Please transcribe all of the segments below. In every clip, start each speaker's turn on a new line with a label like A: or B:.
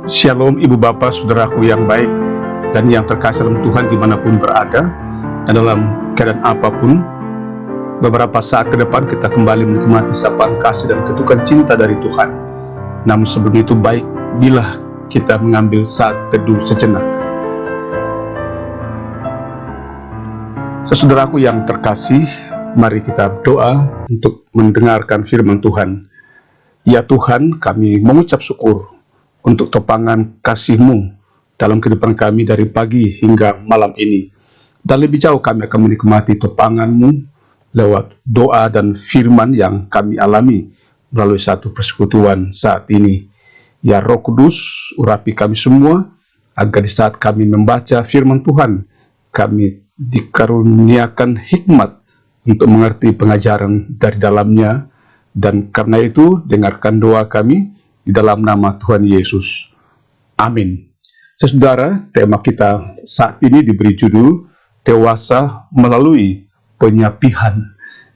A: Shalom Ibu Bapak, Saudaraku yang baik dan yang terkasih dalam Tuhan dimanapun berada dan dalam keadaan apapun. Beberapa saat ke depan kita kembali menikmati sapaan kasih dan ketukan cinta dari Tuhan. Namun sebelum itu baik bila kita mengambil saat teduh sejenak. Saudaraku yang terkasih, mari kita berdoa untuk mendengarkan firman Tuhan. Ya Tuhan, kami mengucap syukur untuk topangan kasih-Mu dalam kehidupan kami dari pagi hingga malam ini. Dan lebih jauh kami akan menikmati topangan-Mu lewat doa dan firman yang kami alami melalui satu persekutuan saat ini. Ya Roh Kudus, urapi kami semua, agar di saat kami membaca firman Tuhan, kami dikaruniakan hikmat untuk mengerti pengajaran dari dalamnya. Dan karena itu, dengarkan doa kami di dalam nama Tuhan Yesus. Amin. Saudara, tema kita saat ini diberi judul Dewasa Melalui Penyapihan.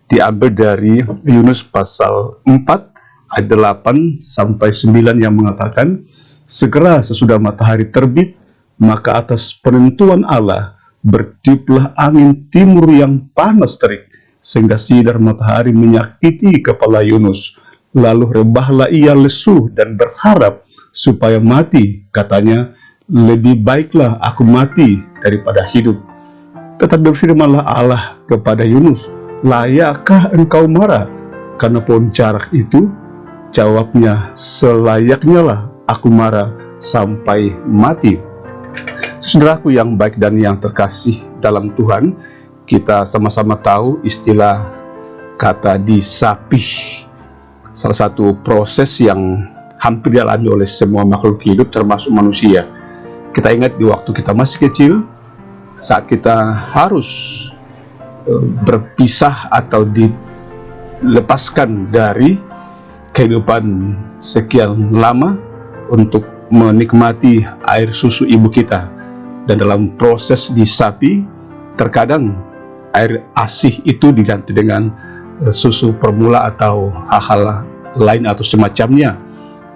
A: Diambil dari Yunus pasal 4 ayat 8 sampai 9 yang mengatakan, segera sesudah matahari terbit, maka atas penentuan Allah bertiuplah angin timur yang panas terik, sehingga sinar matahari menyakiti kepala Yunus. Lalu rebahlah ia lesu dan berharap supaya mati. Katanya, lebih baiklah aku mati daripada hidup. Tetapi berfirmanlah Allah kepada Yunus, layakkah engkau marah karena pohon jarak itu? Jawabnya, selayaknya lah aku marah sampai mati. Saudaraku yang baik dan yang terkasih dalam Tuhan, kita sama-sama tahu istilah kata disapih. Salah satu proses yang hampir dialami oleh semua makhluk hidup termasuk manusia. Kita ingat di waktu kita masih kecil, saat kita harus berpisah atau dilepaskan dari kehidupan sekian lama untuk menikmati air susu ibu kita. Dan dalam proses disapi, terkadang air ASI itu diganti dengan susu formula atau hal-hal lain atau semacamnya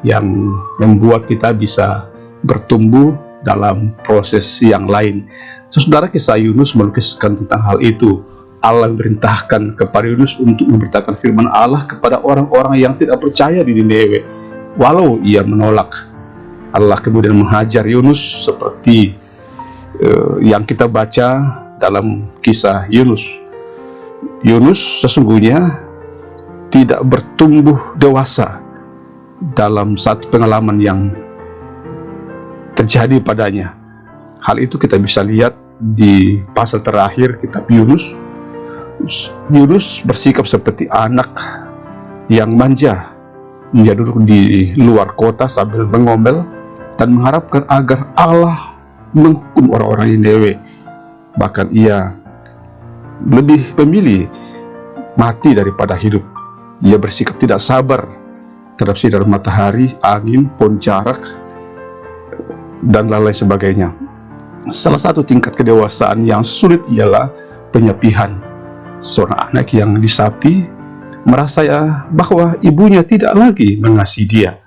A: yang membuat kita bisa bertumbuh dalam proses yang lain. Saudara, kisah Yunus melukiskan tentang hal itu. Allah memerintahkan kepada Yunus untuk memberitakan firman Allah kepada orang-orang yang tidak percaya di Niniwe. Walau ia menolak, Allah kemudian menghajar Yunus seperti yang kita baca dalam kisah Yunus. Yunus sesungguhnya tidak bertumbuh dewasa dalam satu pengalaman yang terjadi padanya. Hal itu kita bisa lihat di pasal terakhir kitab Yunus. Yunus bersikap seperti anak yang manja. Dia duduk di luar kota sambil mengomel dan mengharapkan agar Allah menghukum orang-orang Niniwe. Bahkan ia lebih memilih mati daripada hidup. Ia bersikap tidak sabar terhadap sinar matahari, angin, pohon jarak, dan lain-lain sebagainya. Salah satu tingkat kedewasaan yang sulit ialah penyapihan. Seorang anak yang disapi merasa bahwa ibunya tidak lagi mengasihi dia.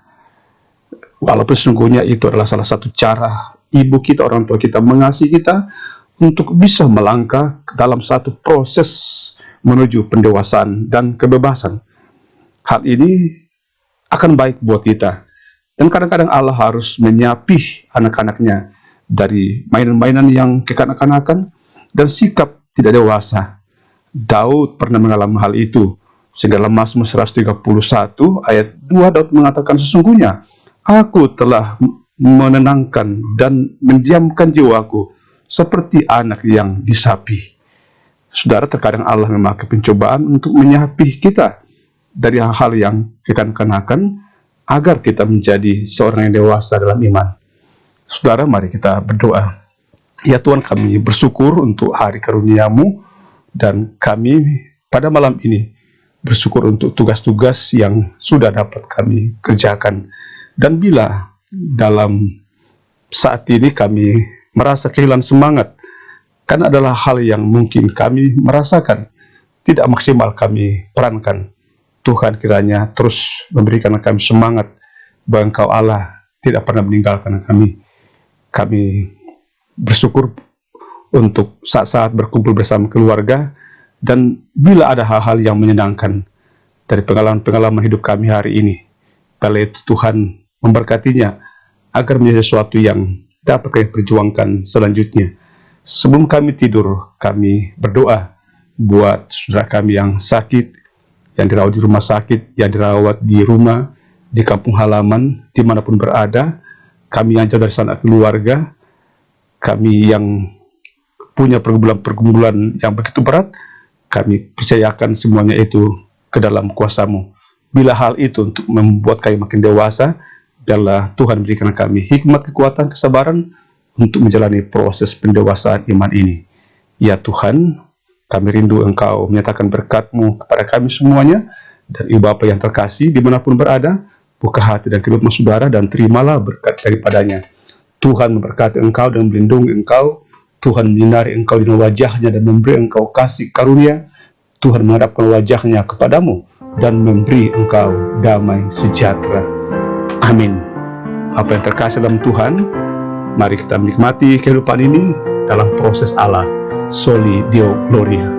A: Walaupun sesungguhnya itu adalah salah satu cara ibu kita, orang tua kita mengasihi kita untuk bisa melangkah dalam satu proses menuju pendewasaan dan kebebasan. Hal ini akan baik buat kita. Dan kadang-kadang Allah harus menyapih anak-anaknya dari mainan-mainan yang kekanak-kanakan dan sikap tidak dewasa. Daud pernah mengalami hal itu. Sehingga dalam Mazmur 131 ayat 2 Daud mengatakan, sesungguhnya aku telah menenangkan dan mendiamkan jiwaku seperti anak yang disapi. Saudara, terkadang Allah memakai pencobaan untuk menyapih kita dari hal-hal yang kekanak-kanakan agar kita menjadi seorang yang dewasa dalam iman. Saudara, mari kita berdoa. Ya Tuhan, kami bersyukur untuk hari karunia-Mu, dan kami pada malam ini bersyukur untuk tugas-tugas yang sudah dapat kami kerjakan. Dan bila dalam saat ini kami merasa kehilangan semangat, kan adalah hal yang mungkin kami merasakan tidak maksimal kami perankan. Tuhan kiranya terus memberikan kami semangat bahwa Engkau Allah tidak pernah meninggalkan kami. Kami bersyukur untuk saat-saat berkumpul bersama keluarga, dan bila ada hal-hal yang menyenangkan dari pengalaman-pengalaman hidup kami hari ini, bila itu Tuhan memberkatinya agar menjadi sesuatu yang dapat kami perjuangkan selanjutnya. Sebelum kami tidur, kami berdoa buat saudara kami yang sakit, yang dirawat di rumah sakit, yang dirawat di rumah, di kampung halaman, dimanapun berada. Kami yang jauh dari sanak keluarga, kami yang punya pergumulan yang begitu berat, kami percayakan semuanya itu ke dalam kuasa-Mu. Bila hal itu untuk membuat kami makin dewasa, biarlah Tuhan berikan kami hikmat, kekuatan, kesabaran untuk menjalani proses pendewasaan iman ini. Ya Tuhan, kami rindu Engkau menyatakan berkat-Mu kepada kami semuanya, dan Ibu Bapa yang terkasih dimanapun berada, buka hati dan kehidupan saudara dan terimalah berkat daripadanya. Tuhan memberkati engkau dan melindungi engkau. Tuhan menyinari engkau dengan wajahnya dan memberi engkau kasih karunia. Tuhan menghadapkan wajahnya kepadamu dan memberi engkau damai sejahtera. Amin. Apa yang terkasih dalam Tuhan, mari kita menikmati kehidupan ini dalam proses Allah. Soli Deo Gloria.